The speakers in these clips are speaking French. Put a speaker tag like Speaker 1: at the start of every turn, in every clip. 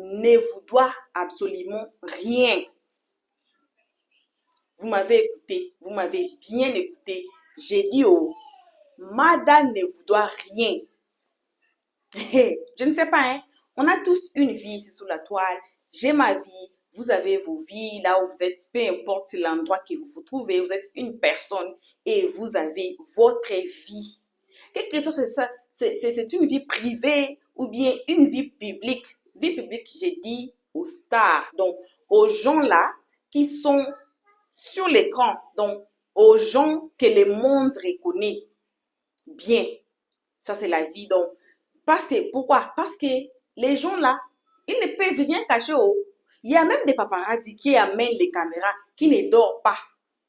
Speaker 1: ne vous doit absolument rien. Vous m'avez écouté, vous m'avez bien écouté. J'ai dit, oh, Mada ne vous doit rien. Je ne sais pas, hein. On a tous une vie ici sous la toile. J'ai ma vie, vous avez vos vies, là où vous êtes, peu importe l'endroit que vous vous trouvez, vous êtes une personne et vous avez votre vie. Quelque chose, c'est ça, c'est une vie privée ou bien une vie publique. Vie publique, j'ai dit aux stars, donc aux gens là qui sont sur l'écran, donc aux gens que le monde reconnaît bien. Ça, c'est la vie. Donc, pourquoi? Parce que les gens là, ils ne peuvent rien cacher. Oh. Il y a même des paparazzi qui amènent les caméras, qui ne dorment pas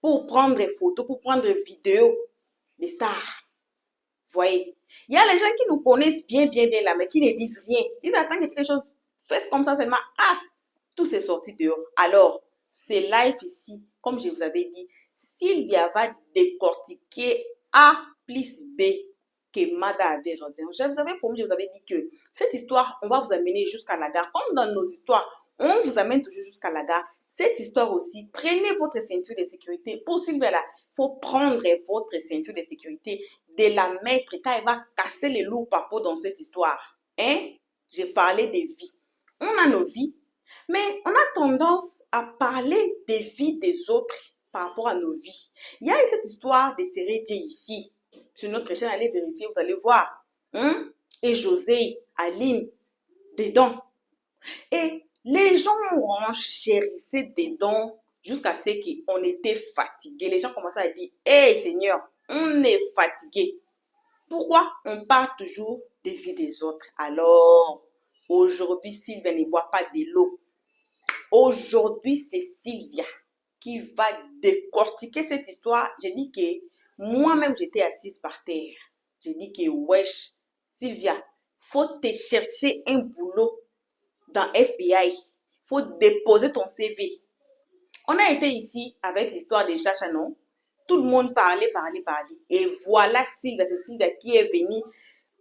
Speaker 1: pour prendre des photos, pour prendre des vidéos des stars. Vous voyez? Il y a les gens qui nous connaissent bien là, mais qui ne disent rien. Ils attendent que quelque chose fasse comme ça seulement. Ah, tout s'est sorti dehors. Alors, c'est live ici, comme je vous avais dit, Sylvia va décortiquer A plus B que Mada avait raison. Je vous avais promis, je vous avais dit que cette histoire, on va vous amener jusqu'à la gare. Comme dans nos histoires, on vous amène toujours jusqu'à la gare. Cette histoire aussi, prenez votre ceinture de sécurité. Pour Sylvia là, il faut prendre votre ceinture de sécurité, de la mettre quand elle va casser les loups papo dans cette histoire. Hein? J'ai parlé des vies. On a nos vies, mais on a tendance à parler des vies des autres par rapport à nos vies. Il y a cette histoire de Sérédier ici. Sur notre chaîne, allez vérifier, vous allez voir. Hein? Et José, Aline, dedans. Et les gens renchérissaient dedans jusqu'à ce qu'on était fatigué. Les gens commençaient à dire, hey Seigneur, on est fatigué. Pourquoi on parle toujours des vies des autres? Alors, aujourd'hui, Sylvia ne boit pas de l'eau. Aujourd'hui, c'est Sylvia qui va décortiquer cette histoire. J'ai dit que moi-même, j'étais assise par terre. J'ai dit que, wesh, Sylvia, faut te chercher un boulot dans FBI. Faut déposer ton CV. On a été ici avec l'histoire des Chacha, non? Tout le monde parlait. Et voilà Sylvia, c'est Sylvia qui est venue.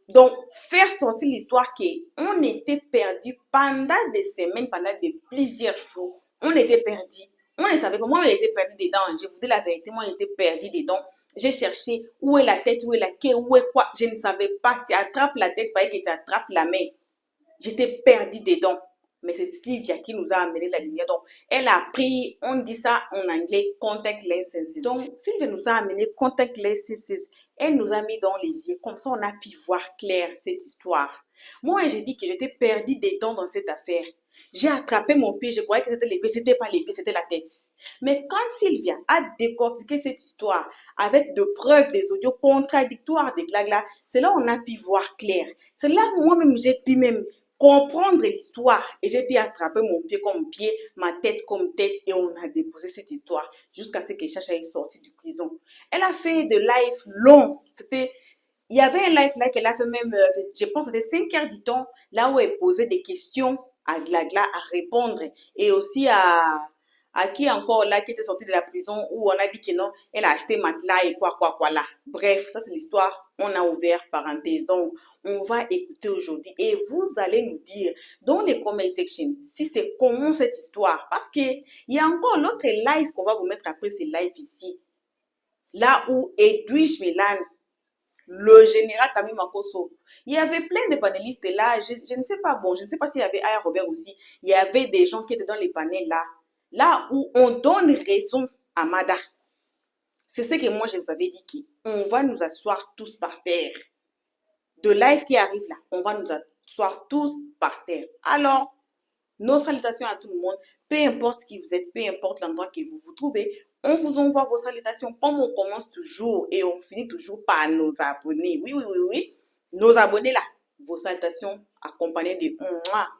Speaker 1: Donc, faire sortir l'histoire qu'on était perdu pendant des semaines, pendant plusieurs jours. On était perdu. On ne savait pas. Moi, j'étais perdu dedans. Je vous dis la vérité, moi, j'étais perdu dedans. J'ai cherché où est la tête, où est la queue, où est quoi. Je ne savais pas. Tu attrapes la tête, pareil que tu attrapes la main. J'étais perdu dedans. Mais c'est Sylvia qui nous a amené la lumière. Donc, elle a pris, on dit ça en anglais, contact lenses. Donc, Sylvia nous a amené contact lenses. Elle nous a mis dans les yeux. Comme ça, on a pu voir clair cette histoire. Moi, j'ai dit que j'étais perdu dedans dans cette affaire. J'ai attrapé mon pied, je croyais que c'était l'épée. C'était pas l'épée, c'était la tête. Mais quand Sylvia a décortiqué cette histoire avec de preuves, des audios contradictoires, des glaglas, c'est là où on a pu voir clair. C'est là où moi-même, j'ai pu même comprendre l'histoire et j'ai pu attraper mon pied comme pied, ma tête comme tête et on a déposé cette histoire jusqu'à ce que Chacha est sortie de prison. Elle a fait des lives longs. Il y avait un live là qu'elle a fait même, je pense que c'était 5 heures du temps, là où elle posait des questions à Glagla à répondre et aussi à qui encore là qui était sorti de la prison où on a dit que non, elle a acheté matelas et quoi là. Bref, ça c'est l'histoire. On a ouvert parenthèse. Donc, on va écouter aujourd'hui et vous allez nous dire dans les comment section si c'est comment cette histoire. Parce qu'il y a encore l'autre live qu'on va vous mettre après ce live ici. Là où Edwige Milan, le général Camille Makosso, il y avait plein de panélistes là. Je ne sais pas, bon, je ne sais pas s'il y avait Aya Robert aussi. Il y avait des gens qui étaient dans les panels là. Là où on donne raison à Mada. C'est ce que moi je vous avais dit qu'on va nous asseoir tous par terre. De live qui arrive là, on va nous asseoir tous par terre. Alors, nos salutations à tout le monde, peu importe qui vous êtes, peu importe l'endroit que vous vous trouvez, on vous envoie vos salutations comme on commence toujours et on finit toujours par nos abonnés. Oui, nos abonnés là, vos salutations accompagnées de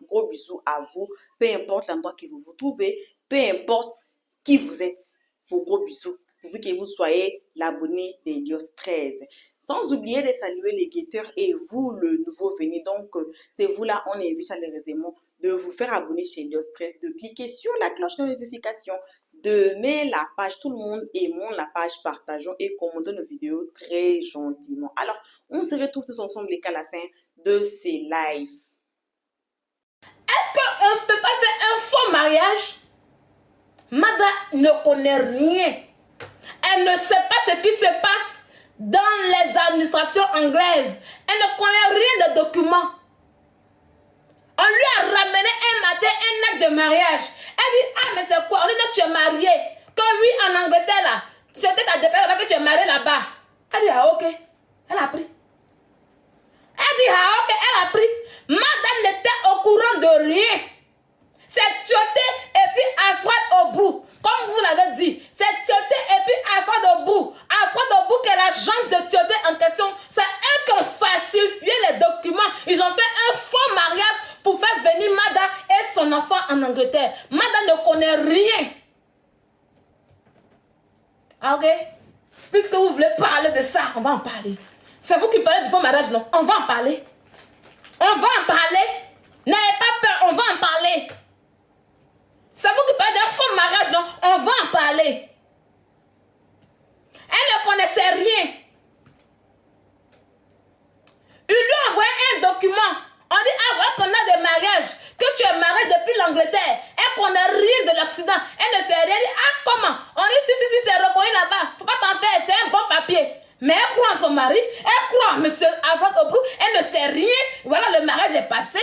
Speaker 1: gros bisous à vous, peu importe l'endroit que vous vous trouvez, peu importe qui vous êtes, vos gros bisous. Pourvu que vous soyez l'abonné d'Helios 13. Sans oublier de saluer les guetteurs et vous, le nouveau venu. Donc, c'est vous là, on invite chaleureusement de vous faire abonner chez Helios 13, de cliquer sur la cloche de notification, de mettre la page, tout le monde aimons la page, partageons et commentons nos vidéos très gentiment. Alors, on se retrouve tous ensemble à la fin de ces lives. Est-ce qu'on peut
Speaker 2: mariage, Mada ne connaît rien. Elle ne sait pas ce qui se passe dans les administrations anglaises. Elle ne connaît rien de documents. On lui a ramené un matin un acte de mariage. Elle dit, ah mais c'est quoi? On dit, non, tu es marié. Que oui, en Angleterre là, c'était ta déclaration que tu es marié là-bas. Elle dit, ah ok. Elle a pris. Elle dit, ah ok, elle a pris. Madame n'était au courant de rien. C'est tioté et puis Alfred au bout. Comme vous l'avez dit, c'est tioté et puis Alfred au bout. Alfred au bout que la jambe de tioté en question, c'est eux qui ont falsifié les documents. Ils ont fait un faux mariage pour faire venir Mada et son enfant en Angleterre. Mada ne connaît rien. Ok? Puisque vous voulez parler de ça, on va en parler. C'est vous qui parlez du faux mariage, non? On va en parler. On va en parler. N'ayez pas peur, on va en parler. C'est vous qui parlez d'un faux mariage, non? On va en parler. Elle ne connaissait rien. Il lui a envoyé un document. On dit, ah voilà qu'on a des mariages, que tu es marié depuis l'Angleterre. Elle ne connaît rien de l'accident. Elle ne sait rien. Elle dit, ah comment? On dit, si, c'est reconnu là-bas. Faut pas t'en faire, c'est un bon papier. Mais elle croit en son mari, elle croit en monsieur Alfred Obrou, elle ne sait rien. Voilà, le mariage est passé.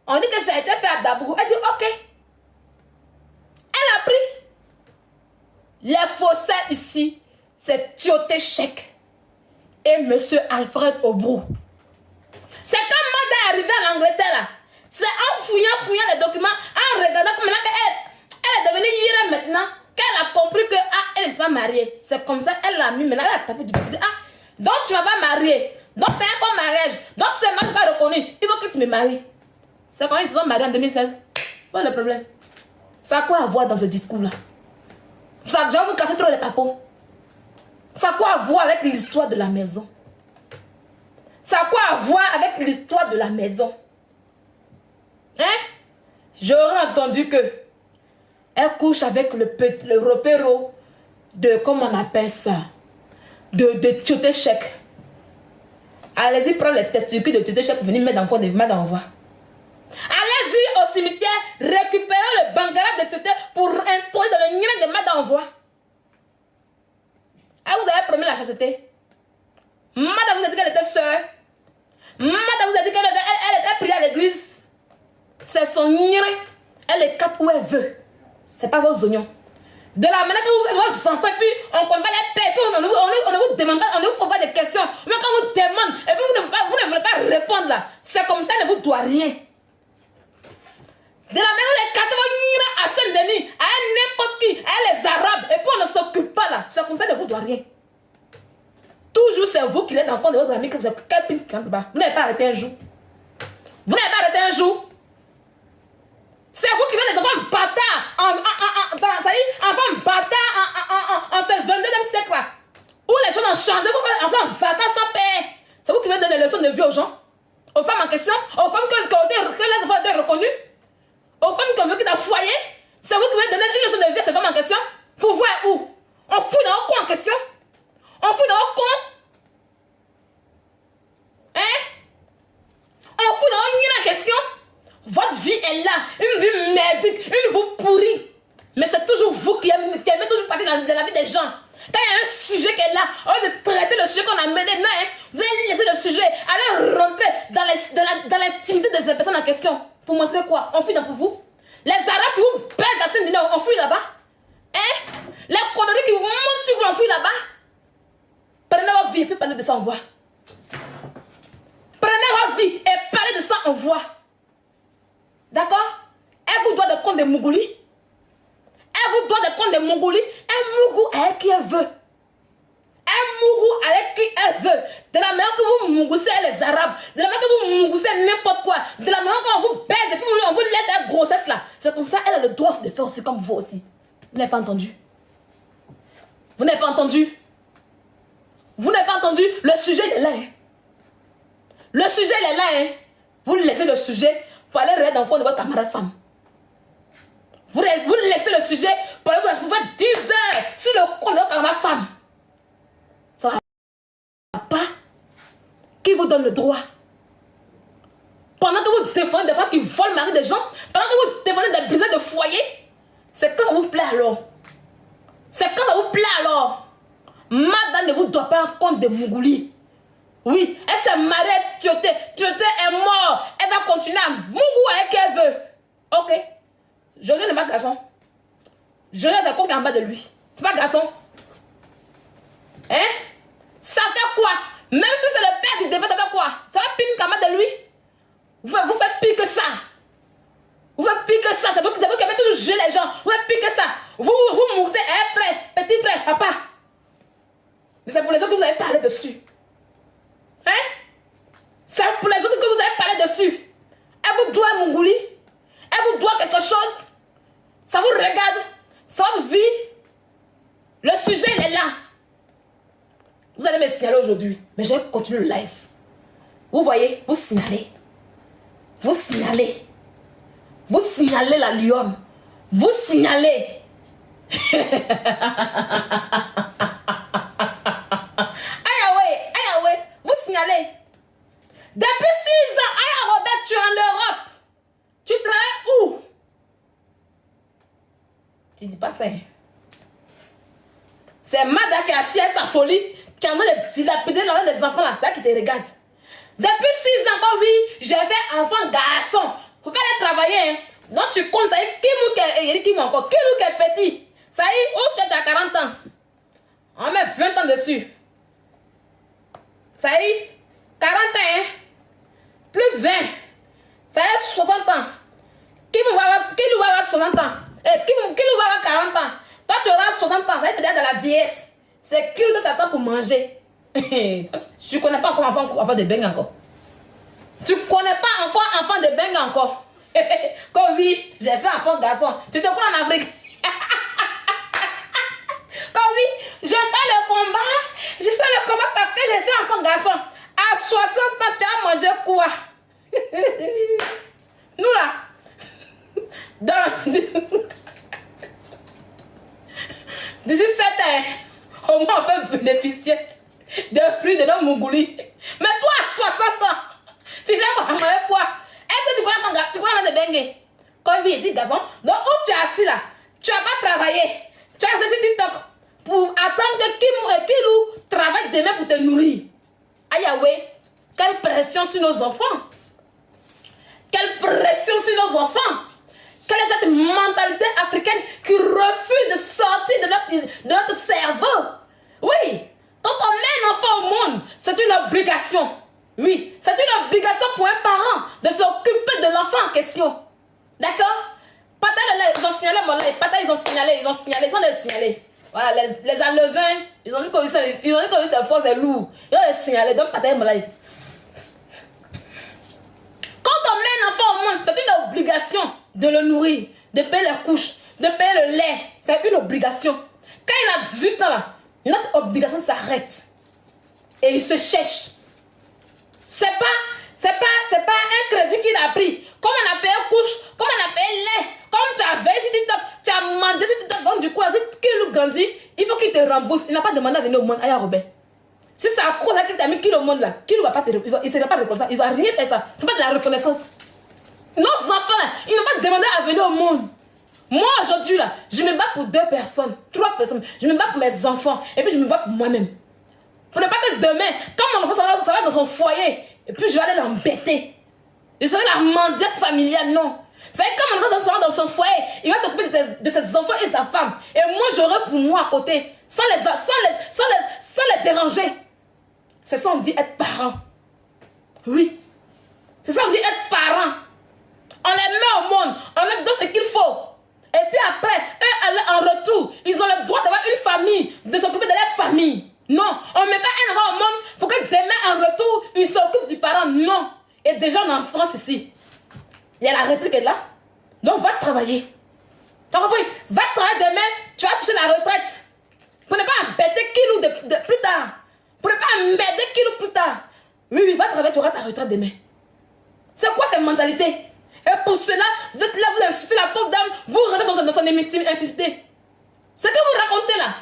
Speaker 2: On dit que ça a été fait à Dabourou. Elle dit, ok. Elle a pris. Les faussaires ici, c'est Tioté Chèque et monsieur Alfred Obrou. C'est quand Mada est arrivée en Angleterre là. C'est en fouillant les documents, en regardant que maintenant elle est devenue Yira maintenant, qu'elle a compris que elle n'est pas mariée. C'est comme ça, elle l'a mis maintenant, elle a tapé du bout. Ah, donc tu ne vas pas marier. Donc c'est un bon mariage. Donc c'est moi pas reconnu. Il faut que tu me maries. C'est quand ils se sont mariés en 2016. Pas le problème. Ça a quoi à voir dans ce discours-là? Ça a déjà vous casser trop les papos. Ça a quoi à voir avec l'histoire de la maison? Ça a quoi à voir avec l'histoire de la maison? Hein? J'aurais entendu que elle couche avec le repéro de, comment on appelle ça? De Tioté Chèque. Allez-y, prendre les testicules de Tioté Chèque pour venir mettre dans le compte de Mada Envoi. Allez-y au cimetière, récupérer le bangala de Tioté pour introduire dans le nid de Mada Envoi. Ah, vous avez promis la chasteté. Mada vous a dit qu'elle était sœur. Mada vous a dit qu'elle était priée à l'église. C'est son nid. Elle est cap où elle veut. C'est pas vos oignons. De la manière que vous faites vos enfants, puis on ne connaît pas les pères, puis on ne vous demande pas, on ne vous pose pas des questions. Mais quand on vous demande, et puis vous ne voulez pas répondre là, c'est comme ça, elle ne vous doit rien. De la manière où les 80 à Saint-Denis, à n'importe qui, à les Arabes, et puis on ne s'occupe pas là, c'est comme ça, elle ne vous doit rien. Toujours c'est vous qui êtes dans le compte de votre ami, que vous avez quelqu'un qui est bas. Vous n'avez pas arrêté un jour. Vous n'avez pas arrêté un jour. C'est vous qui faites des enfants bâtards enfants bâtards en ce 22e siècle là. Où les choses ont changé, vous faites enfants bâtards sans père. C'est vous qui faites donner des leçons de vie aux gens, aux femmes en question, aux femmes que les enfants étaient reconnus, aux femmes qui ont vécu dans le foyer. C'est vous qui faites donner une leçon de vie à ces femmes en question. Pour voir où? On fouille dans vos cons en question. On fouille dans vos cons. Hein? On fouille dans vos nid en question. Votre vie est là, une vie merdique, une vie pourrie. Mais c'est toujours vous qui aimez toujours partir dans la vie des gens. Quand il y a un sujet qui est là, au lieu de traiter le sujet qu'on a mené, non, hein, vous allez laisser le sujet, allez rentrer dans l'intimité de ces personnes en question. Pour montrer quoi? On fuit dans pour vous. Les Arabes qui vous baissent à Saint-Denis, on fuit là-bas. Hein? Les conneries qui vous montent sur vous, on fuit là-bas. Prenez votre vie et puis parlez de ça, on voit. Prenez votre vie et parlez de ça, on voit. D'accord? Elle vous doit des comptes de Mougouli. Elle vous doit des comptes de Mougouli. Elle mougou avec qui elle veut. Elle mougou avec qui elle veut. De la manière que vous mougoussez les Arabes. De la manière que vous mougoussez n'importe quoi. De la manière qu'on vous baise et puis on vous laisse la grossesse là. C'est comme ça, elle a le droit de faire aussi comme vous aussi. Vous n'avez pas entendu? Vous n'avez pas entendu? Vous n'avez pas entendu? Le sujet il est là. Hein? Le sujet il est là. Hein? Vous laissez le sujet pour aller rester dans le compte de votre camarade femme. Vous laissez le sujet pour aller vous faire 10 heures sur le compte de votre camarade femme. Ça va pas? Qui vous donne le droit? pendant que vous défendez des femmes qui volent le mari des gens, pendant que vous défendez des briseurs de foyer, c'est quand ça vous plaît alors. C'est quand ça vous plaît alors. Madame ne vous doit pas un compte de Mougouli. Oui, elle s'est mariée, Tioté. Tioté est mort. Elle va continuer à Mougou avec qui elle veut. Ok. José n'est pas garçon. José, c'est quoi qui est en bas de lui? C'est pas garçon. Hein? Ça fait quoi? Même si c'est le père du défunt, ça fait quoi? Ça va pire qu'en bas de lui? Vous faites pire que ça. Vous faites pire que ça. C'est vous qui avez toujours jugé les gens. Vous faites pire que ça. Vous mourrez, frère, petit frère, papa. Mais c'est pour les autres que vous avez parlé dessus. Hein? C'est pour les autres que vous avez parlé dessus. Elle vous doit Mougouli. Elle vous doit quelque chose. Ça vous regarde. C'est votre vie. Le sujet, il est là. Vous allez me signaler aujourd'hui. Mais je vais continuer le live. Vous voyez, vous signalez. Vous signalez. Vous signalez la lionne. Vous signalez. Aïe, vous signalez. Depuis 6 ans, aïe, Robert, tu es en Europe. Tu travailles où? Tu dis pas ça. C'est Mada qui a assis à sa folie, qui a mis les dilapidés dans les enfants là. C'est ça qui te regarde. Depuis 6 ans, quand oui, j'ai fait enfant garçon. Faut pas aller travailler. Hein. Donc tu comptes, ça y est, qui encore? Qui est petit? Ça y est, où tu es à 40 ans? On met 20 ans dessus. Ça y est, 40 ans, hein? Plus 20. Ça y est, 60 ans. Qui nous va avoir 60 ans? Qui nous va avoir 40 ans? Toi, tu auras 60 ans, ça y est, tu es dans la vieillesse. C'est qui nous t'attend pour manger? Tu ne connais pas encore enfant de beng encore. Tu ne connais pas encore enfant de beng encore. Comme oui, j'ai fait enfant garçon. Tu te crois en Afrique? Comme oui, j'ai fait le combat. J'ai fait le combat parce que j'ai fait enfant garçon. À 60 ans, tu as mangé quoi? Nous là, d'ici 7 ans, au moins on peut bénéficier des fruits de notre Mougouli. Mais toi, à 60 ans, tu sais quoi, manger quoi? Est-ce que tu connais mettre des bengues? Comme ici, garçon. Donc, où tu es assis là, tu n'as pas travaillé. Tu as resté sur TikTok pour attendre que Kilou travaille demain pour te nourrir. Aïe, ouais, quelle pression sur nos enfants. Quelle pression sur nos enfants. Quelle est cette mentalité africaine qui refuse de sortir de notre cerveau? Oui, quand on met un enfant au monde, c'est une obligation. Oui, c'est une obligation pour un parent de s'occuper de l'enfant en question. D'accord? Pata, ils ont signalé mon live. Pata, ils ont signalé, ils sont des signalés. Voilà, les enlevins, ils ont vu que c'est faux, c'est lourd. Ils ont signalé, donc Pata, mon live. Quand on met un enfant au monde, c'est une obligation de le nourrir, de payer les couches, de payer le lait. C'est une obligation. Quand il a 18 ans, là, notre obligation s'arrête. Et il se cherche. C'est pas un crédit qu'il a pris. Comme on a payé couche, comme on a payé lait, comme tu as veillé sur TikTok, tu as demandé sur TikTok, donc du coup, si qu'il grandit, il faut qu'il te rembourse. Il n'a pas demandé à venir au monde. Aïe, Robert. Si c'est à cause qu'il t'a mis qu'il au monde là, qu'il ne va pas te il ne sera pas reconnaissant. Il ne va rien faire ça. Ce n'est pas de la reconnaissance. Nos enfants là, ils n'ont pas demandé à venir au monde. Moi aujourd'hui là, je me bats pour 2 personnes, 3 personnes. Je me bats pour mes enfants et puis je me bats pour moi-même. Pour ne pas que demain, quand mon enfant sera dans son foyer, et puis je vais aller l'embêter. Je serai la mendiante familiale, non. Vous savez, quand mon enfant sera dans son foyer, il va s'occuper de ses enfants et sa femme. Et moi, j'aurai pour moi à côté, sans les déranger. C'est ça on dit être parent. Oui. C'est ça on dit être parent. On les met au monde, on leur donne ce qu'il faut. Et puis après, eux, en retour, ils ont le droit d'avoir une famille, de s'occuper de leur famille. Non, on ne met pas un enfant au monde pour que demain, en retour, ils s'occupent du parent. Non. Et déjà, on est en France ici. Il y a la retraite qui est là. Donc, va travailler. Tu as compris? Va travailler demain, tu vas toucher la retraite. Pour ne pas embêter Kilou plus tard. Pour ne pas embêter Kilou plus tard. Oui, va travailler, tu auras ta retraite demain. C'est quoi cette mentalité? Et pour cela, vous êtes là, vous insultez la pauvre dame, vous rentrez dans son intimité. Ce que vous racontez là,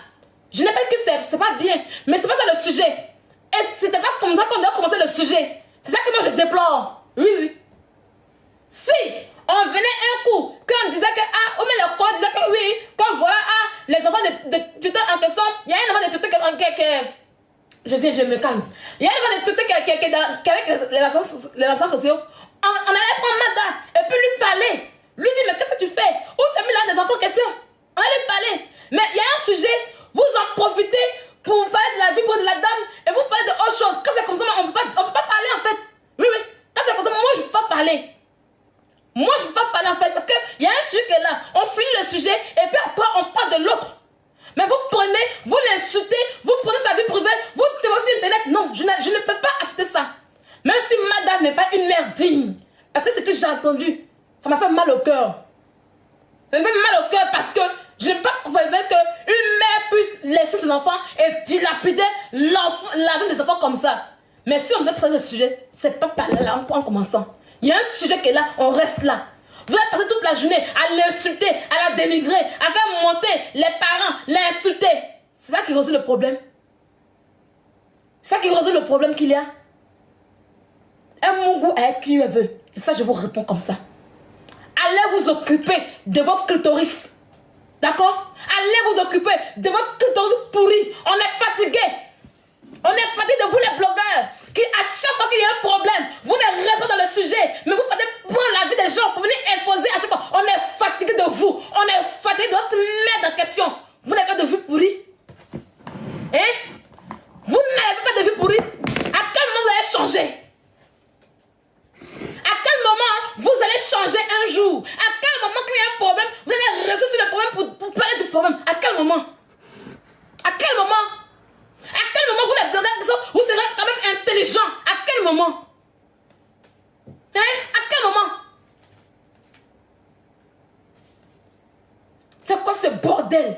Speaker 2: je n'ai pas dit que c'est pas bien, mais c'est pas ça le sujet. Et c'était pas comme ça qu'on doit commencer le sujet. C'est ça que moi je déplore. Oui, oui. Si on venait un coup, qu'on disait que, ah, ou même l'école disait que oui, comme voilà, ah, les enfants de tuteurs en question, il y a un enfant de tuteur je me calme. Il y a un enfant de tuteur qui est avec les relations sociaux. On allait prendre Mada et puis lui parler. Lui dire, mais qu'est-ce que tu fais? Où tu as mis là des enfants en question? On allait parler. Mais il y a un sujet, vous en profitez pour parler de la vie de la dame et vous parlez de autre chose. Quand c'est comme ça, on ne peut pas parler en fait. Oui, oui. Quand c'est comme ça, moi je ne peux pas parler. Moi je ne peux pas parler en fait parce qu'il y a un sujet qui est là. On finit le sujet et puis après on parle de l'autre. Mais vous prenez, vous l'insultez, vous prenez sa vie privée, vous dénoncez Internet. Non, je ne peux pas accepter ça. Même si madame n'est pas une mère digne. Parce que ce que j'ai entendu, ça m'a fait mal au cœur. Ça m'a fait mal au cœur parce que je n'ai pas permettre qu'une mère puisse laisser ses enfants et dilapider l'argent des enfants comme ça. Mais si on doit traiter ce sujet, c'est pas par là en commençant. Il y a un sujet qui est là, on reste là. Vous allez passer toute la journée à l'insulter, à la dénigrer, à faire monter les parents, l'insulter. C'est ça qui résout le problème. C'est ça qui résout le problème qu'il y a. Un mougou avec qui il veut. Et ça, je vous réponds comme ça. Allez vous occuper de vos clitoris. D'accord? Allez vous occuper de votre clitoris pourri. On est fatigué. On est fatigué de vous les blogueurs. Qui à chaque fois qu'il y a un problème, vous ne restez pas dans le sujet. Mais vous partez prendre la vie des gens pour venir exposer à chaque fois. On est fatigué de vous. On est fatigué de votre merde en question. Vous n'avez pas de vie pourrie. Hein? Vous n'avez pas de vie pourrie. À quel moment vous allez changer? À quel moment vous allez changer un jour? À quel moment qu'il y a un problème, vous allez rester sur le problème pour parler du problème? À quel moment? À quel moment? À quel moment vous les blogueurs, vous serez quand même intelligent? À quel moment? Hein? À quel moment? C'est quoi ce bordel?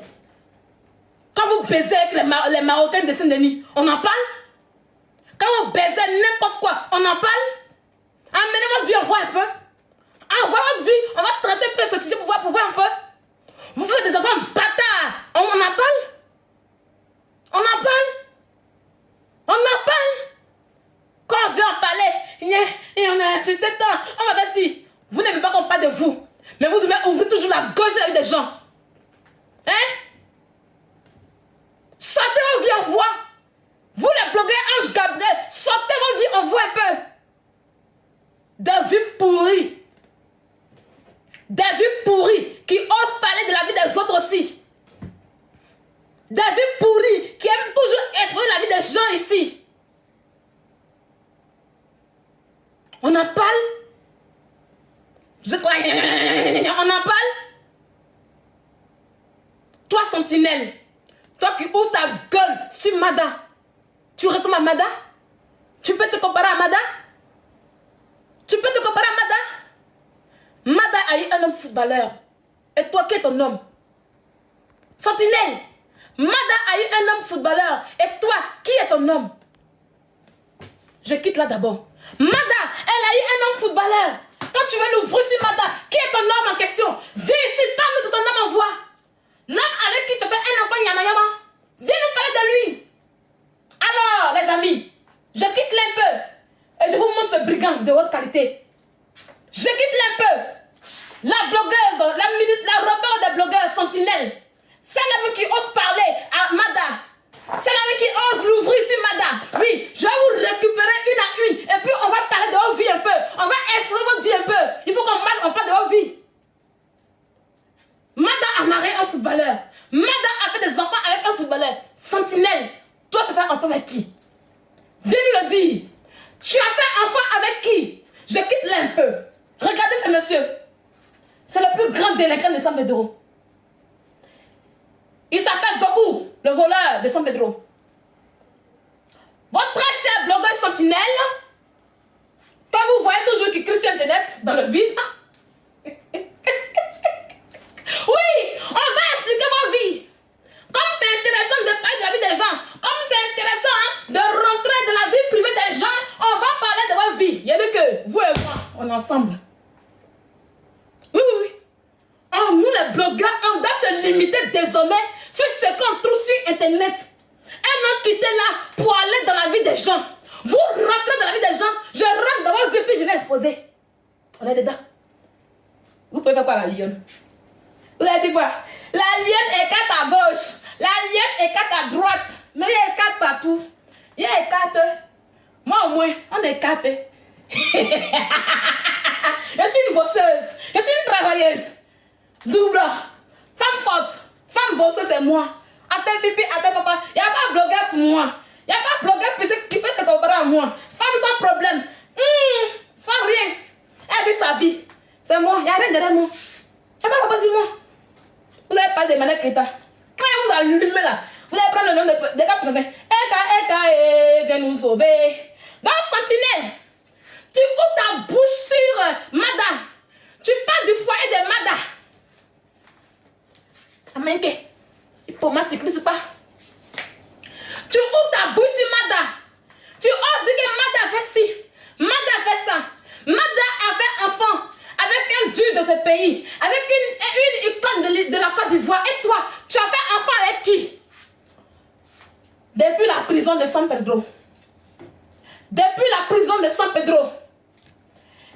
Speaker 2: Quand vous baisez avec les Marocains de Saint-Denis, on en parle? Quand vous baisez n'importe quoi, on en parle? Amenez votre vie, on voit un peu. Envoie votre vie, on va traiter un peu ce sujet pour voir un peu. Vous faites des enfants bâtards. On en parle? On en parle? On en parle? Quand on vient en parler, et on a insulté tant, on va dire si. Vous n'aimez pas qu'on parle de vous. Mais vous ouvrez toujours la gauche avec des gens. Hein? Sortez vos vies, on voit. Vous les blogueurs Ange Gabriel, sortez vos vies, on voit un peu. Des vies pourries. Des vies pourries qui osent parler de la vie des autres aussi. Des vies pourries qui aiment toujours exposer la vie des gens ici. On en parle? Vous êtes quoi? On en parle? Toi, Sentinelle, toi qui ouvres ta gueule sur Mada, tu ressembles à Mada? Tu peux te comparer à Mada? Tu peux te comparer à Mada? Mada a eu un homme footballeur. Et toi, qui es ton homme? Sentinelle, Mada a eu un homme footballeur. Et toi, qui est ton homme? Je quitte là d'abord. Mada, elle a eu un homme footballeur. Quand tu veux l'ouvrir sur Mada, qui est ton homme en question? Viens ici, parle-nous de ton homme en voix. L'homme avec qui tu fais un enfant Yamayama. Viens nous parler de lui. Alors, les amis, je quitte là un peu. Et je vous montre ce brigand de haute qualité. Je quitte là un peu. La blogueuse, la rebelle des blogueurs Sentinelle. Celle qui ose parler à Mada. Celle qui ose l'ouvrir sur Mada. Oui, je vais vous récupérer une à une. Et puis on va parler de votre vie un peu. On va explorer votre vie un peu. Il faut qu'on parle de votre vie. Mada a marié un footballeur. Mada a fait des enfants avec un footballeur. Sentinelle, toi tu fais un enfant avec qui? Viens nous le dire. Tu as fait enfant avec qui? Je quitte là un peu. Regardez ce monsieur. C'est le plus grand délinquant de San Pedro. Il s'appelle Zoku, le voleur de San Pedro. Votre très cher blogueur Sentinelle, que vous voyez toujours qui crie sur Internet, dans le vide. Oui, on va expliquer votre vie. Comme c'est intéressant de parler de la vie des gens, comme c'est intéressant de rentrer dans la vie privée des gens, on va parler de votre vie. Il y a que vous et moi, on est ensemble. Oui, oui, oui. Oh, nous les blogueurs, on doit se limiter désormais sur ce qu'on trouve sur Internet. Et non quitter là pour aller dans la vie des gens. Vous rentrez dans la vie des gens, je rentre dans votre vie puis je vais exposer. On est dedans. Vous pouvez faire quoi la lionne? Vous avez dit quoi? La lionne écarte à gauche. La lionne écarte à droite. Mais il écarte partout. Il écarte. Moi au moins, on écarte. Je suis une bosseuse. Je suis une travailleuse. Double. Femme forte. Femme bosseuse, c'est moi. Attends pipi, attends papa. Il n'y a pas blogueur pour moi. Il n'y a pas blogueur qui peut se comparer à moi. Femme sans problème. Sans rien. Elle vit sa vie. C'est moi. Il n'y a rien derrière moi. Il n'y a pas papa sur moi. Vous n'avez pas demandé Kéta. Quand vous allumez là, vous allez prendre le nom de gars pour chanter. Eka, viens nous sauver. Dans Sentinelle, tu ouvres ta bouche sur Mada. Tu parles du foyer de Mada. Amenke. Pour moi, c'est pas. Tu ouvres ta bouche sur Mada. Tu oses dire que Mada fait ci. Mada fait ça. Mada avait enfant. Avec un dieu de ce pays. Avec une icône de la Côte d'Ivoire. Et toi, tu as fait enfant avec qui? Depuis la prison de San Pedro. Depuis la prison de San Pedro.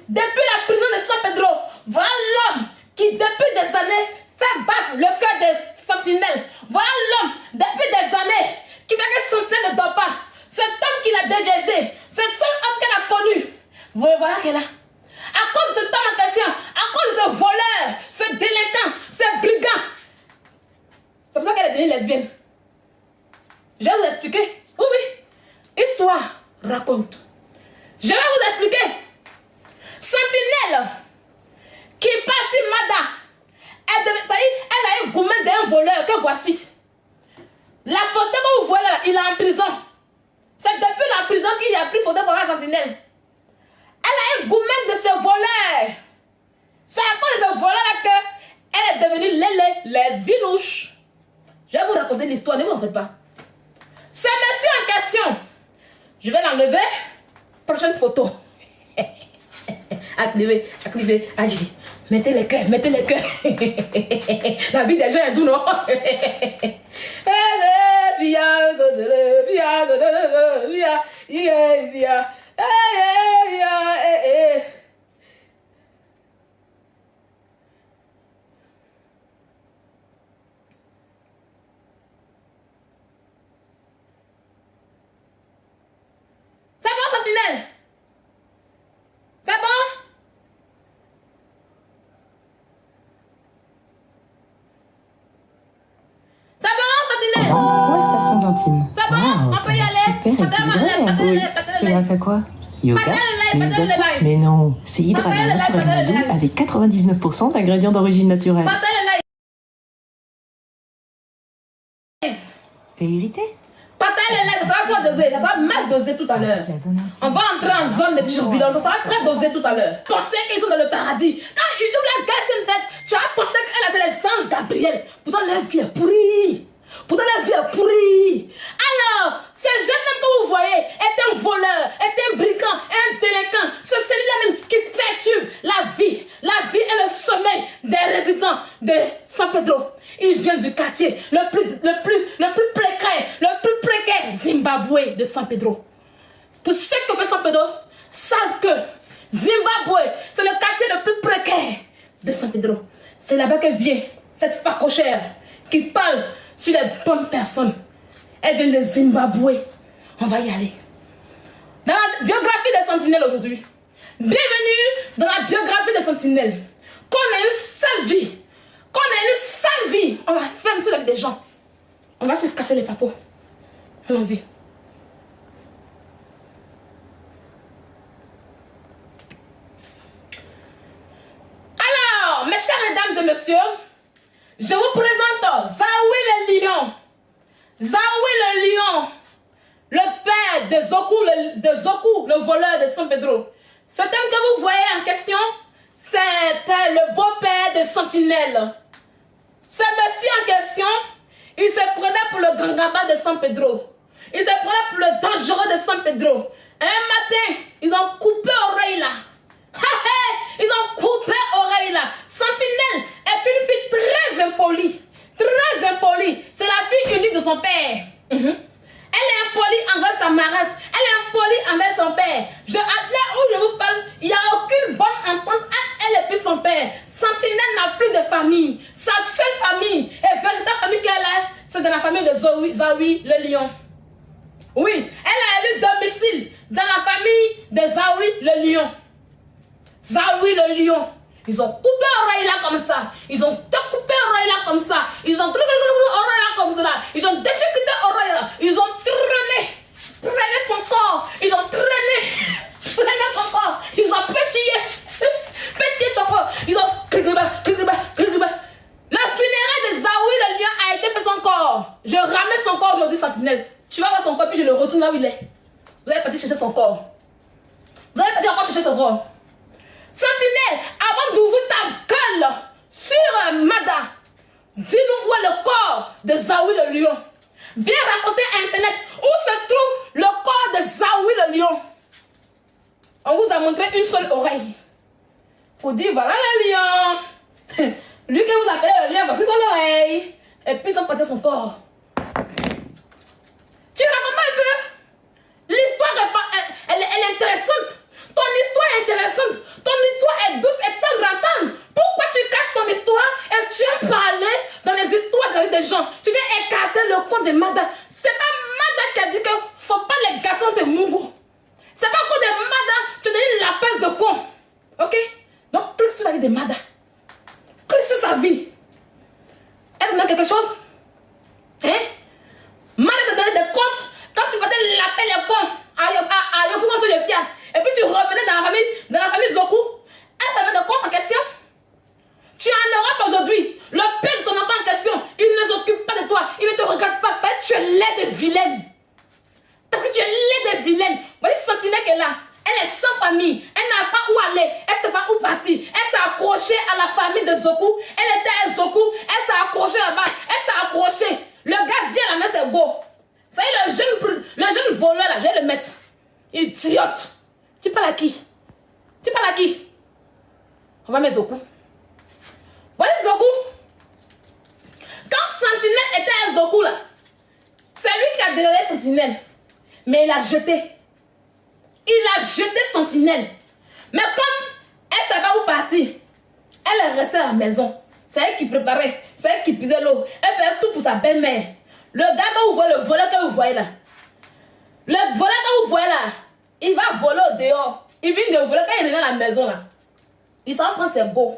Speaker 2: Depuis la prison de San Pedro. Voilà l'homme qui depuis des années fait battre le cœur des sentinelles. Voilà l'homme depuis des années qui fait que Sentinelle ne dort pas. Cet homme qui l'a dégagé. Cet seul homme qu'elle a connu. Voilà qu'elle a. À cause de cet homme en question. À cause de ce voleur. Ce délinquant. Ce brigand. C'est pour ça qu'elle est devenue lesbienne. Je vais vous expliquer. Oui, oui. Histoire raconte. Je vais vous expliquer. Sentinelle qui est partie Mada. Elle a un gourmet d'un voleur que voici. La photo que vous voyez là, il est en prison. C'est depuis la prison qu'il a pris photo pour la Sentinelle. Elle a un gourmet de ce voleur. C'est à cause de ce voleur-là qu'elle est devenue lesbinouche. Je vais vous raconter l'histoire, ne vous en faites pas. Ce monsieur en question, je vais l'enlever. Prochaine photo. Activez, agis. Mettez les cœurs, mettez les cœurs. La vie des gens est doux, non? C'est bon, Sentinelle? C'est bon? C'est bon, Sentinelle?
Speaker 3: Conversations intimes.
Speaker 2: C'est bon,
Speaker 3: Wow,
Speaker 2: on peut y aller.
Speaker 3: super équilibré. Oui, c'est grâce à quoi? Yoga, méditation.
Speaker 2: live.
Speaker 3: Mais non, c'est Hydrala
Speaker 2: Partage le live,
Speaker 3: naturellement
Speaker 2: partage le
Speaker 3: doux
Speaker 2: live.
Speaker 3: avec 99% d'ingrédients d'origine naturelle.
Speaker 2: Partez le live.
Speaker 3: T'es irrité?
Speaker 2: Partez le live, ça va trop doser. Ça sera mal dosé tout à l'heure.
Speaker 3: C'est la zone intime.
Speaker 2: On va entrer en zone de turbulence. Ça sera très dosé tout à l'heure. Pensez qu'ils sont dans le paradis. Quand ils ouvrent la gueule sur une tête, tu vas penser qu'elle c'est les anges Gabriel. Pourtant, leur vie est pourrie. Pourtant, leur vie est pourrie. Alors, ce jeune homme que vous voyez est un voleur, est un brigand, un délinquant. C'est celui-là même qui perturbe la vie. La vie est le sommeil des résidents de San Pedro. Il vient du quartier le plus précaire Zimbabwe de San Pedro. Pour ceux qui connaissent San Pedro, savent que Zimbabwe, c'est le quartier le plus précaire de San Pedro. C'est là-bas que vient cette facochère qui parle sur les bonnes personnes. Elle vient de Zimbabwe. On va y aller. Dans la biographie de Sentinelle aujourd'hui. Bienvenue dans la biographie de Sentinelle. Qu'on ait une sale vie. Qu'on ait une sale vie. On va faire sur la vie des gens. On va se casser les papos. Allons-y. Alors, mes chères mesdames et messieurs, je vous présente Zawi le lion. Zawi le lion. Le père de Zoku, le voleur de San Pedro. Cet homme que vous voyez en question, c'était le beau-père de Sentinelle. Ce monsieur en question, il se prenait pour le gangaba de San Pedro. Il se prenait pour le dangereux de San Pedro. Un matin, ils ont coupé l'oreille là. Ils ont coupé l'oreille là. Sentinelle est une fille très impolie. Très impolie. C'est la fille unique de son père. Elle est impolie envers sa marraine. Elle est impolie envers son père. Là où je vous parle, il n'y a aucune bonne entente entre elle et puis son père. Sentinelle plus de famille. Sa seule famille et véritable famille qu'elle a, c'est dans la famille de Zawi le lion. Oui, elle a élu domicile dans la famille de Zawi le lion. Zawi le lion. Ils ont coupé l'oreille là comme ça. Ils ont découpé l'oreille là comme ça. Ils ont l'oreille là comme ça. Ils ont déchiqueté l'oreille là. Ils ont traîné son corps. Ils ont traîné son corps. Ils ont pétillé son corps. Ils ont la funéraille de Zawi le lion a été fait son corps. Je ramène son corps aujourd'hui, sentinelle. Tu vas voir son corps puis je le retourne là où il est. Vous allez partir chercher son corps. Vous allez partir encore chercher son corps. Sentinelle, avant d'ouvrir ta gueule sur Mada, dis-nous où est le corps de Zawi le lion. Viens raconter à internet où se trouve le corps de Zawi le lion. On vous a montré une seule oreille. Pour dire voilà le lion. Lui que vous appelez le lion, voici son oreille. Et puis ils ont porté son corps. Tu racontes un peu? L'histoire est intéressante. Ton histoire est intéressante. Ton histoire est douce et tendre à entendre. Pourquoi tu caches ton histoire et tu aimes parler dans les histoires de la vie des gens? Tu viens écarter le compte de Mada. C'est pas Mada qui a dit qu'il ne faut pas les garçons de Mungu. C'est pas compte de Mada, tu donnes la peste de con. Ok? Donc clique sur la vie de Mada. Clique sur sa vie. Elle te donne quelque chose? Hein? Mada te donne des comptes quand tu faisais l'appel les cons à Yopougon sur le fiat. Et puis tu revenais dans la famille Zoku. Elle te met de compte en question. Tu es en Europe aujourd'hui. Le père de ton enfant en question, il ne s'occupe pas de toi. Il ne te regarde pas. Parce que tu es laide et vilaine. Parce que tu es laide et vilaine. Voyez Sentinelle qu'elle est là. Elle est sans famille. Elle n'a pas où aller. Elle ne sait pas où partir. Elle s'est accrochée à la famille de Zoku. Elle était à Zoku. Elle s'est accrochée là-bas. Elle s'est accrochée. Le gars vient à la main, c'est go. Ça y est, le jeune voleur là, je vais le mettre. Idiote. Tu parles à qui? Tu parles à qui? On va mettre Zoku. Voyez Zoku. Quand Sentinelle était à Zoku là, c'est lui qui a désolé Sentinelle. Mais il a jeté. Il a jeté Sentinelle. Mais comme elle ne savait pas où partir, elle est restée à la maison. C'est elle qui préparait. C'est elle qui pisait l'eau. Elle faisait tout pour sa belle-mère. Le gars que vous voyez, le voleur que vous voyez là. Le voleur que vous voyez là. Il va voler au dehors. Il vient de voler quand il revient à la maison là. Il s'en prend ses go.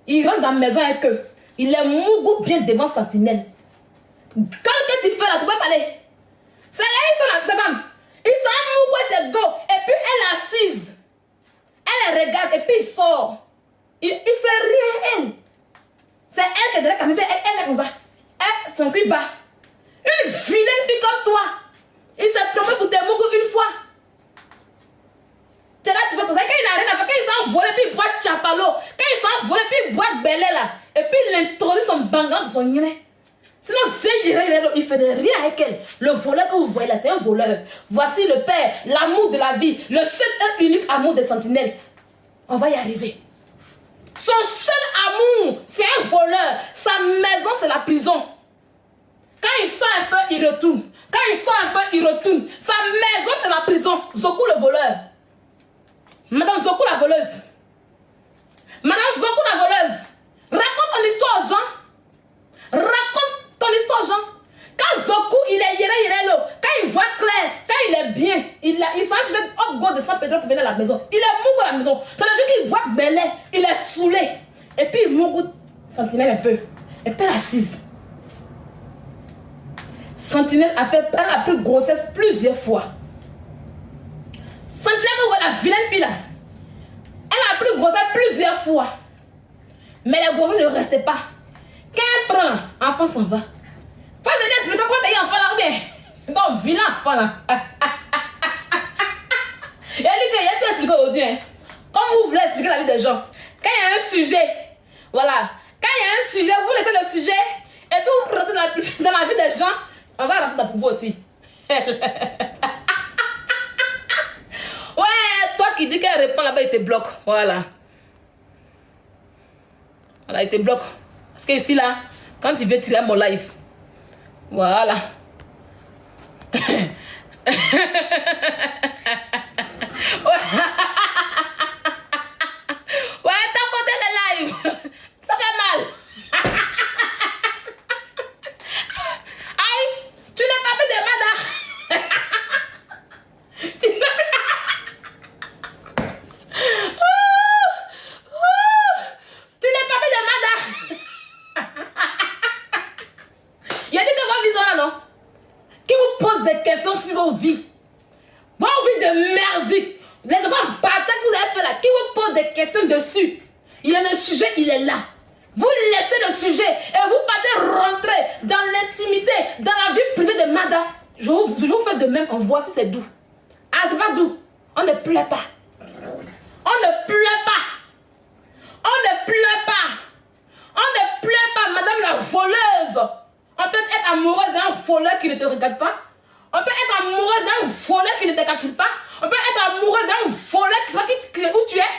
Speaker 2: Il rentre dans la maison avec eux. Il est mougou bien devant Sentinelle. Quand que tu fais là, tu peux parler. C'est elle, c'est femme. Il s'en mougou ses go. Et puis elle est assise. Elle regarde et puis il sort. Il fait rien elle. C'est elle qui est de la caméra. Elle est comme ça. Elle, son cul bas. Une vilaine fille comme toi. Il s'est trompé pour tes mougou une fois. Tu es là, tu fais comme ça. Quand il n'a rien à faire, quand il s'en volé, puis il boit Chapalo. Quand il s'en volé, puis il boit Belé là. Et puis il introduit son bangan de son yéné. Sinon, il fait de rien avec elle. Le voleur que vous voyez là, c'est un voleur. Voici le père, l'amour de la vie. Le seul et unique amour des sentinelles. On va y arriver. Son seul amour, c'est un voleur. Sa maison, c'est la prison. Quand il sort un peu, il retourne. Quand il sort un peu, il retourne. Sa maison, c'est la prison. Zoku le voleur. Madame Zoku la voleuse. Madame Zoku la voleuse. Raconte ton histoire aux gens. Raconte ton histoire aux gens. Quand Zoku, il est yéré l'eau. Quand il voit clair, quand il est bien, il s'en achète au go de San Pedro pour venir à la maison. Il est mougou à la maison. C'est le jour qu'il boit belé, il est saoulé. Et puis il mougou Sentinelle un peu. Et puis elle est assise. Sentinelle elle a pris grossesse plusieurs fois. Sentinelle, vous voyez la vilaine fille là. Elle a pris grossesse plusieurs fois. Mais la grossesse ne restait pas. Quand elle prend, l'enfant s'en va. Faut venir expliquer comment t'as eu enfant là ou bien. Non, vilain enfant là. Il a dit qu'il y a tout expliquer aujourd'hui. Hein. Comme vous voulez expliquer la vie des gens. Quand il y a un sujet, voilà. Quand il y a un sujet, vous laissez le sujet. Et puis vous rentrez dans la vie des gens. On va rentrer pour vous aussi. Ouais, toi qui dis qu'elle répond là-bas, il te bloque. Voilà. Voilà, il te bloque. Parce que ici, là, quand tu veux tirer mon live, voilà. Ouais, t'as côté le live. Ça fait mal. sujet, il est là. Vous laissez le sujet et vous partez rentrer dans l'intimité, dans la vie privée de Mada. Je vous fais de même, on voit si c'est doux. Ah, c'est pas doux. On ne pleure pas. On ne pleure pas. On ne pleure pas. On ne pleure pas, madame la voleuse. On peut être amoureux d'un voleur qui ne te regarde pas. On peut être amoureux d'un voleur qui ne te calcule pas. On peut être amoureux d'un voleur qui sait où tu es.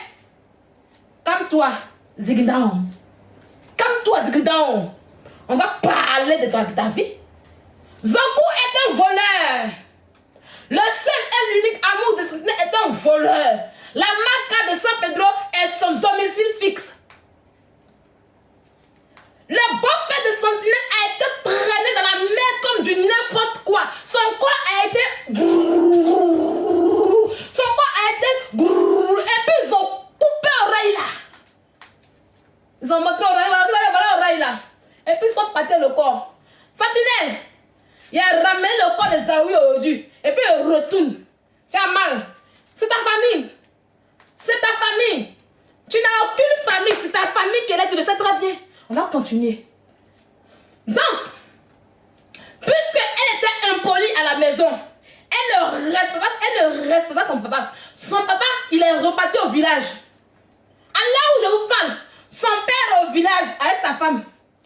Speaker 2: Calme-toi, Zigdown. Calme-toi, Zigdown. On va parler de ta vie. Zoku est un voleur. Le seul et l'unique amour de Sentinelle est un voleur. La marca de San Pedro est son domicile fixe. Le beau-père de Sentinelle a été traîné dans la mer comme du n'importe quoi. Son corps a été... Son corps a été... Et puis ils ont coupé l'oreille là. Ils ont montré l'oreille là. Et puis ils sont partis le corps. Sentinelle, il a ramené le corps de Zawi aujourd'hui. Et puis il retourne. Tu as mal. C'est ta famille. C'est ta famille. Tu n'as aucune famille. C'est ta famille qui est là, tu le sais très bien. On va continuer. Donc, puisqu'elle était impolie à la maison, elle ne respecte pas son papa. Son papa, il est reparti au village. À là où je vous parle, son père au village avec sa femme.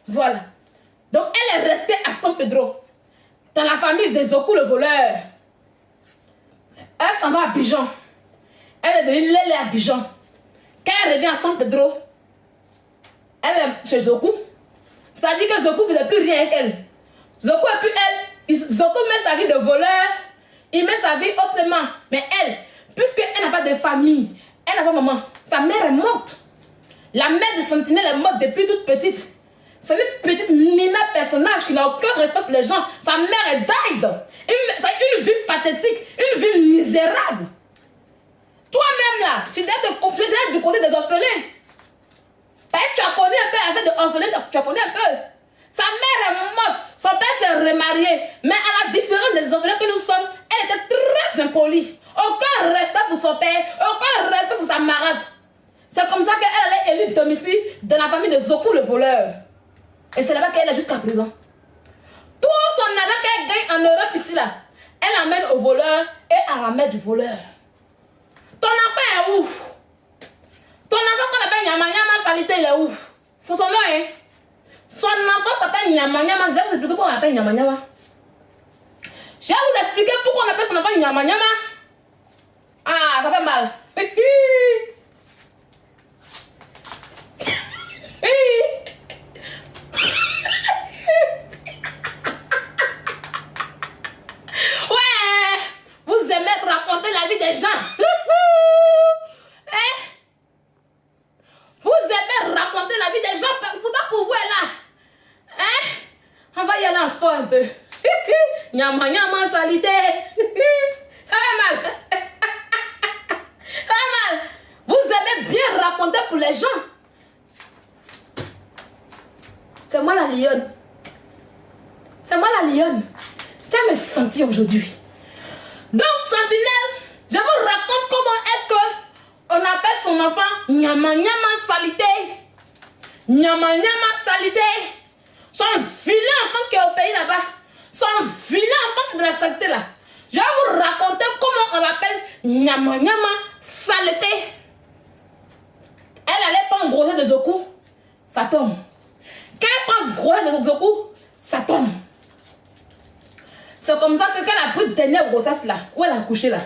Speaker 2: Voilà. Donc, elle est restée à San Pedro. Dans la famille de Zoku le voleur. Elle s'en va à Abidjan. Elle est devenue Lélé à Abidjan. Quand elle revient à San Pedro, elle est chez Zoku. C'est-à-dire que Zoku ne faisait plus rien avec elle. Zoku et puis elle, Zoku met sa vie de voleur, il met sa vie autrement. Mais elle, puisqu'elle n'a pas de famille, elle n'a pas maman, sa mère est morte. La mère de Sentinelle est morte depuis toute petite. C'est une petite Nina personnage qui n'a aucun respect pour les gens. Sa mère est died. C'est une vie pathétique, une vie misérable. Toi-même là, tu dois te confier du côté des orphelins. Tu as connu un peu avec des orphelins, tu as connu un peu. Sa mère est morte, son père s'est remarié. Mais à la différence des orphelins que nous sommes, elle était très impolie. Aucun respect pour son père, aucun respect pour sa marade. C'est comme ça qu'elle est élue domicile dans la famille de Zoku le voleur. Et c'est là-bas qu'elle est jusqu'à présent. Tout son argent qu'elle gagne en Europe ici là, elle amène au voleur et à la mère du voleur. Ton enfant est ouf. Ton enfant qu'on appelle Nyama Nyama Salité, il est ouf. C'est son nom, hein. Son enfant s'appelle Nyama Nyama. Je vais vous expliquer pourquoi on appelle Nyama Nyama. Je vais vous expliquer pourquoi on appelle son enfant Nyama Nyama. Ah, ça fait mal. Ouais, vous aimez raconter la vie des gens. Vous aimez raconter la vie des gens, pourtant pour vous est là. Hein? On va y aller en sport un peu. Nyama nyama salité. Ça va mal. Ça va mal. Vous aimez bien raconter pour les gens. C'est moi la lionne. C'est moi la lionne. Tu as me senti aujourd'hui. Donc, Sentinelle, je vous raconte comment est-ce que on appelle son enfant Nyama Nyama Salité. Nyama Nyama Salité. Son vilain enfant qui est au pays là-bas. Son vilain enfant de la saleté là. Je vais vous raconter comment on l'appelle Nyama Nyama Salité. Elle allait prendre grossesse de Zoku, ça tombe. Quand elle prend grossesse de Zoku, ça tombe. C'est comme ça que quand elle a pris la dernière grossesse là, où elle a accouché là,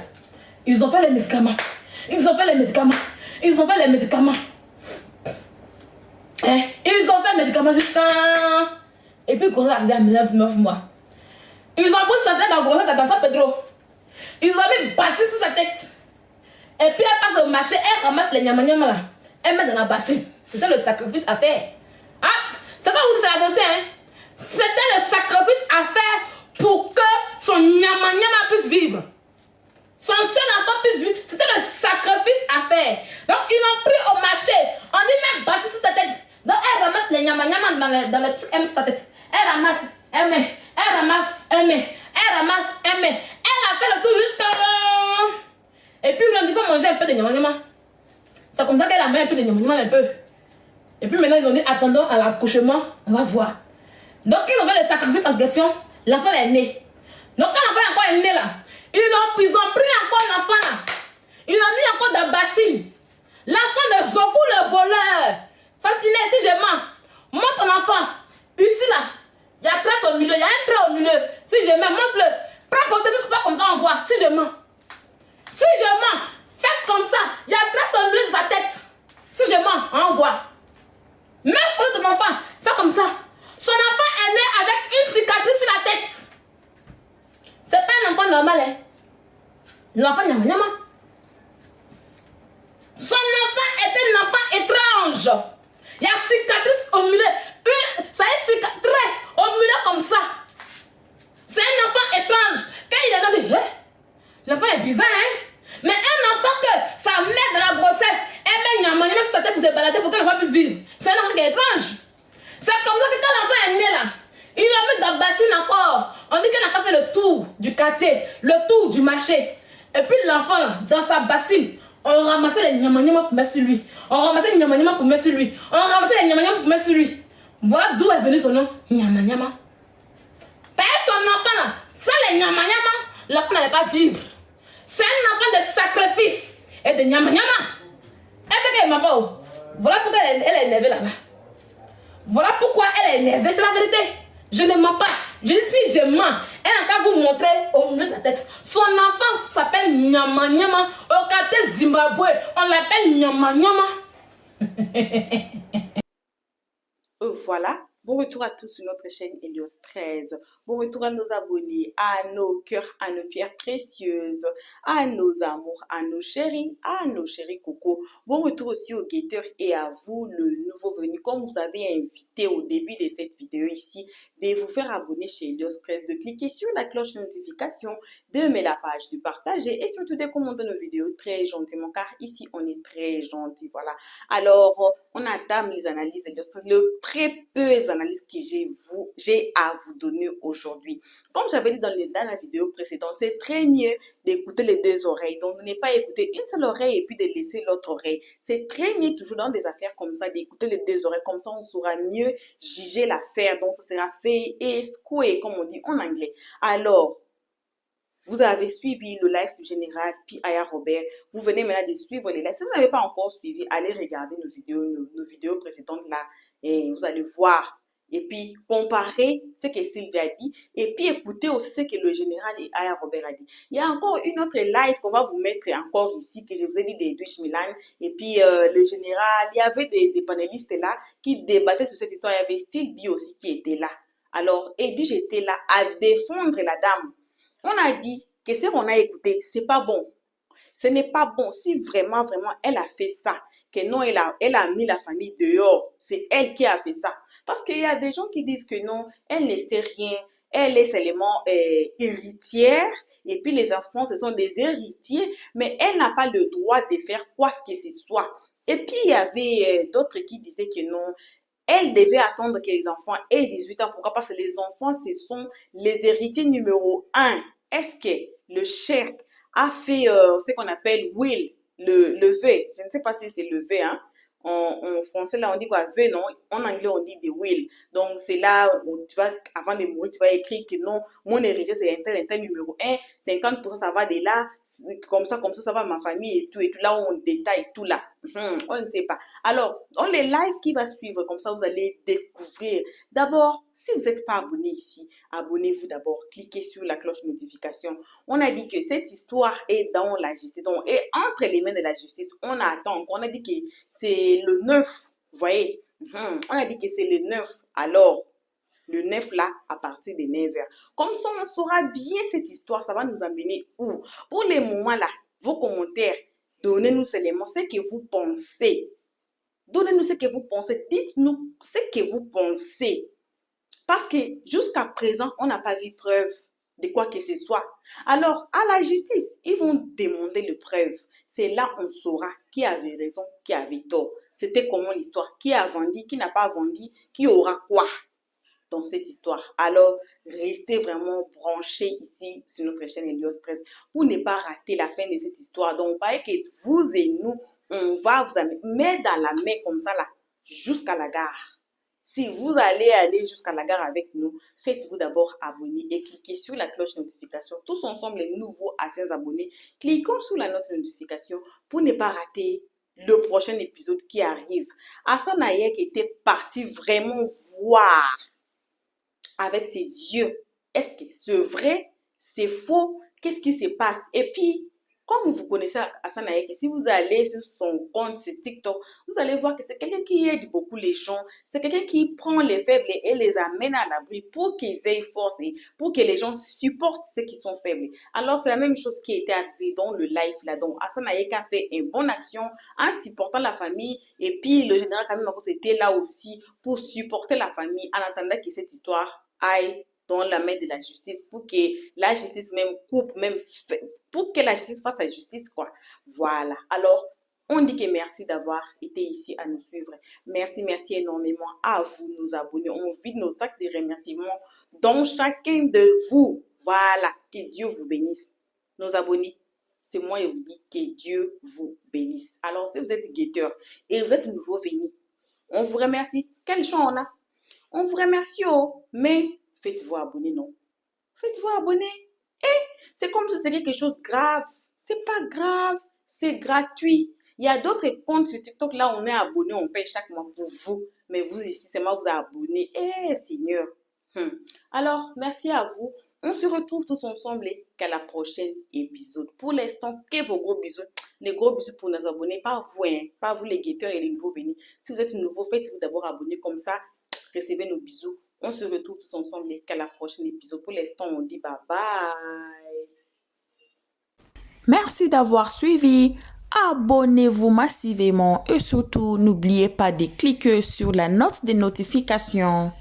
Speaker 2: ils ont fait les médicaments. Ils ont fait les médicaments. Ils ont fait les médicaments. Ils ont fait les médicaments jusqu'à... Et puis, quand ça arrive à 9 mois. Ils ont pris sa tête dans grossesse dans San Pedro. Ils ont mis bassine sur sa tête. Et puis, elle passe au marché, elle ramasse les nyama nyama là. Elle met dans la bassine. C'était le sacrifice à faire. Ah, c'est pas vous que c'est la vérité, hein. C'était le sacrifice à faire pour que son nyama nyama puisse vivre. Son seul enfant puisse vivre. C'était le sacrifice à faire. Donc, ils l'ont pris au marché. On dit même bassine sur ta tête. Donc, elle ramasse les nyama nyama dans le truc. Elle met sur ta tête. Elle ramasse, elle met. Elle ramasse, elle met. Elle ramasse, elle met. Elle a fait le tour jusqu'à... Et puis, il faut manger un peu de nyama nyama. C'est comme ça qu'elle a mis un peu de nyama nyama un peu. Et puis maintenant, ils ont dit, attendons à l'accouchement, on va voir. Donc, ils ont fait le sacrifice en question. L'enfant est né. Donc, quand l'enfant encore est né là, ils ont pris encore l'enfant là. Ils l'ont mis encore dans la bassine. L'enfant de Zoku le voleur. Sentinelle, si je mens, montre ton enfant. Ici là, il y a trace au milieu, il y a un trait au milieu. Si je mens, montre-le. Prends photo, mais comme ça on voit. Si je mens. Si je mens, faites comme ça. Il y a trace au milieu de sa tête. Si je mens, on voit. Même photo de ton enfant, fais comme ça. Son enfant est né avec une cicatrice sur la tête. C'est pas un enfant normal, hein. L'enfant nyama nyama. Son enfant est un enfant étrange. Il y a cicatrice au milieu. Ça est cicatrice au milieu comme ça. C'est un enfant étrange. Quand il est dans le... L'enfant est bizarre, hein. Mais un enfant que sa mère dans la grossesse, elle met nyama nyama sur sa tête pour se balader pour que l'enfant puisse vivre. C'est un enfant qui est étrange. C'est comme ça que quand l'enfant est né là, il l'a mis dans la bassine encore. On dit qu'elle a fait le tour du quartier, le tour du marché. Et puis l'enfant là, dans sa bassine, on ramassait les nyama pour mettre sur lui. On ramassait les nyama pour mettre sur lui. On ramassait les nyama pour mettre sur lui. Voilà d'où est venu son nom, nyama. Parce que son enfant là, ça les nyama, l'enfant n'allait pas vivre. C'est un enfant de sacrifice et de nyama. Est-ce qu'elle est maman? Voilà pourquoi elle est énervée là-bas. Voilà pourquoi elle est énervée, c'est la vérité. Je ne mens pas. Je dis si je mens, elle n'a qu'à vous montrer au milieu de sa tête. Son enfant s'appelle Nyama. Au quartier Zimbabwe, on l'appelle Nyama.
Speaker 1: Voilà. Bon retour à tous sur notre chaîne Helios 13. Bon retour à nos abonnés, à nos cœurs, à nos pierres précieuses, à nos amours, à nos chéris coco. Bon retour aussi aux guetteurs et à vous, le nouveau venu. Comme vous avez invité au début de cette vidéo ici, de vous faire abonner chez Helios 13, de cliquer sur la cloche de notification, de mettre la page, de partager et surtout de commenter nos vidéos très gentiment car ici on est très gentil. Voilà. Alors, on entame les analyses Helios 13, le très peu analyses que j'ai à vous donner aujourd'hui. Comme j'avais dit dans la vidéo précédente, c'est très mieux d'écouter les deux oreilles. Donc, ne pas écouter une seule oreille et puis de laisser l'autre oreille. C'est très mieux toujours dans des affaires comme ça d'écouter les deux oreilles. Comme ça, on saura mieux juger l'affaire. Donc, ça sera fait et square, comme on dit en anglais. Alors, vous avez suivi le live du général P.I.A. Robert. Vous venez maintenant de suivre les lives. Si vous n'avez pas encore suivi, allez regarder nos vidéos précédentes là. Et vous allez voir. Et puis, comparer ce que Sylvie a dit. Et puis, écoutez aussi ce que le général P.I.A. Robert a dit. Il y a encore une autre live qu'on va vous mettre encore ici, que je vous ai dit d'Edwige Milan. Et puis, le général, il y avait des panélistes là qui débattaient sur cette histoire. Il y avait Sylvie aussi qui était là. Alors, Edwige était là à défendre la dame. On a dit que ce qu'on a écouté, c'est pas bon. Ce n'est pas bon. Si vraiment, elle a fait ça, que non, elle a mis la famille dehors, c'est elle qui a fait ça. Parce qu'il y a des gens qui disent que non, elle ne sait rien, elle est seulement héritière, et puis les enfants, ce sont des héritiers, mais elle n'a pas le droit de faire quoi que ce soit. Et puis, il y avait d'autres qui disaient que non, elle devait attendre que les enfants aient 18 ans. Pourquoi? Parce que les enfants, ce sont les héritiers numéro 1. Est-ce que le chef a fait ce qu'on appelle will, le V? Je ne sais pas si c'est le V, hein. En français, là, on dit quoi? V, non? En anglais, on dit the will. Donc, c'est là où tu vas, avant de mourir, tu vas écrire que non, mon héritier, c'est un tel numéro 1. 50%, ça va de là. Comme ça, ça va ma famille et tout. Et tout là, on détaille tout là. On ne sait pas. Alors, dans les lives qui va suivre, comme ça, vous allez découvrir. D'abord, si vous n'êtes pas abonné ici, abonnez-vous d'abord. Cliquez sur la cloche de notification. On a dit que cette histoire est dans la justice. Donc, et entre les mains de la justice, on attend. On a dit que c'est le 9. Vous voyez? On a dit que c'est le 9. Alors, le 9 là, à partir des 9h. Comme ça, on saura bien cette histoire. Ça va nous amener où? Pour les moments là, vos commentaires, donnez-nous seulement ce que vous pensez. Donnez-nous ce que vous pensez. Dites-nous ce que vous pensez. Parce que jusqu'à présent, on n'a pas vu preuve de quoi que ce soit. Alors, à la justice, ils vont demander les preuves. C'est là on saura qui avait raison, qui avait tort. C'était comment l'histoire? Qui a vendu, qui n'a pas vendu, qui aura quoi dans cette histoire. Alors, restez vraiment branchés ici sur notre chaîne Helios 13 pour ne pas rater la fin de cette histoire. Donc, pareil que vous et nous, on va vous amener, mais dans la main comme ça là, jusqu'à la gare. Si vous allez aller jusqu'à la gare avec nous, faites-vous d'abord abonner et cliquez sur la cloche de notification. Tous ensemble, les nouveaux anciens abonnés, cliquons sur la notification pour ne pas rater le prochain épisode qui arrive. Hassan Ayek était parti vraiment voir avec ses yeux. Est-ce que c'est vrai? C'est faux? Qu'est-ce qui se passe? Et puis, comme vous connaissez Hassan Ayek, si vous allez sur son compte, sur TikTok, vous allez voir que c'est quelqu'un qui aide beaucoup les gens. C'est quelqu'un qui prend les faibles et les amène à l'abri pour qu'ils aient force et pour que les gens supportent ceux qui sont faibles. Alors, c'est la même chose qui était arrivée dans le live là. Donc, Hassan Ayek a fait une bonne action en supportant la famille. Et puis, le général Kamil Makos était là aussi pour supporter la famille en attendant que cette histoire aille dans la main de la justice pour que la justice même coupe, pour que la justice fasse la justice, quoi. Voilà. Alors, on dit que merci d'avoir été ici à nous suivre. Merci énormément à vous, nos abonnés. On vide nos sacs de remerciements dans chacun de vous. Voilà. Que Dieu vous bénisse. Nos abonnés, c'est moi et vous dis que Dieu vous bénisse. Alors, si vous êtes guetteur et vous êtes nouveau venu, on vous remercie. Quel chant on a? On vous remercie, mais faites-vous abonner, non? Faites-vous abonner. C'est comme si c'est quelque chose de grave. C'est pas grave, c'est gratuit. Il y a d'autres comptes sur TikTok, là, on est abonné, on paye chaque mois pour vous. Mais vous ici, c'est moi, vous abonnez. Seigneur. Alors, merci à vous. On se retrouve tous ensemble et qu'à la prochaine épisode. Pour l'instant, que vos gros bisous. Les gros bisous pour nos abonnés, pas vous, hein, pas vous les guetteurs et les nouveaux venus. Si vous êtes nouveau, faites-vous d'abord abonner comme ça. Recevez nos bisous. On se retrouve tous ensemble et qu'à la prochaine épisode. Pour l'instant, on dit bye bye.
Speaker 4: Merci d'avoir suivi. Abonnez-vous massivement et surtout, n'oubliez pas de cliquer sur la note de notification.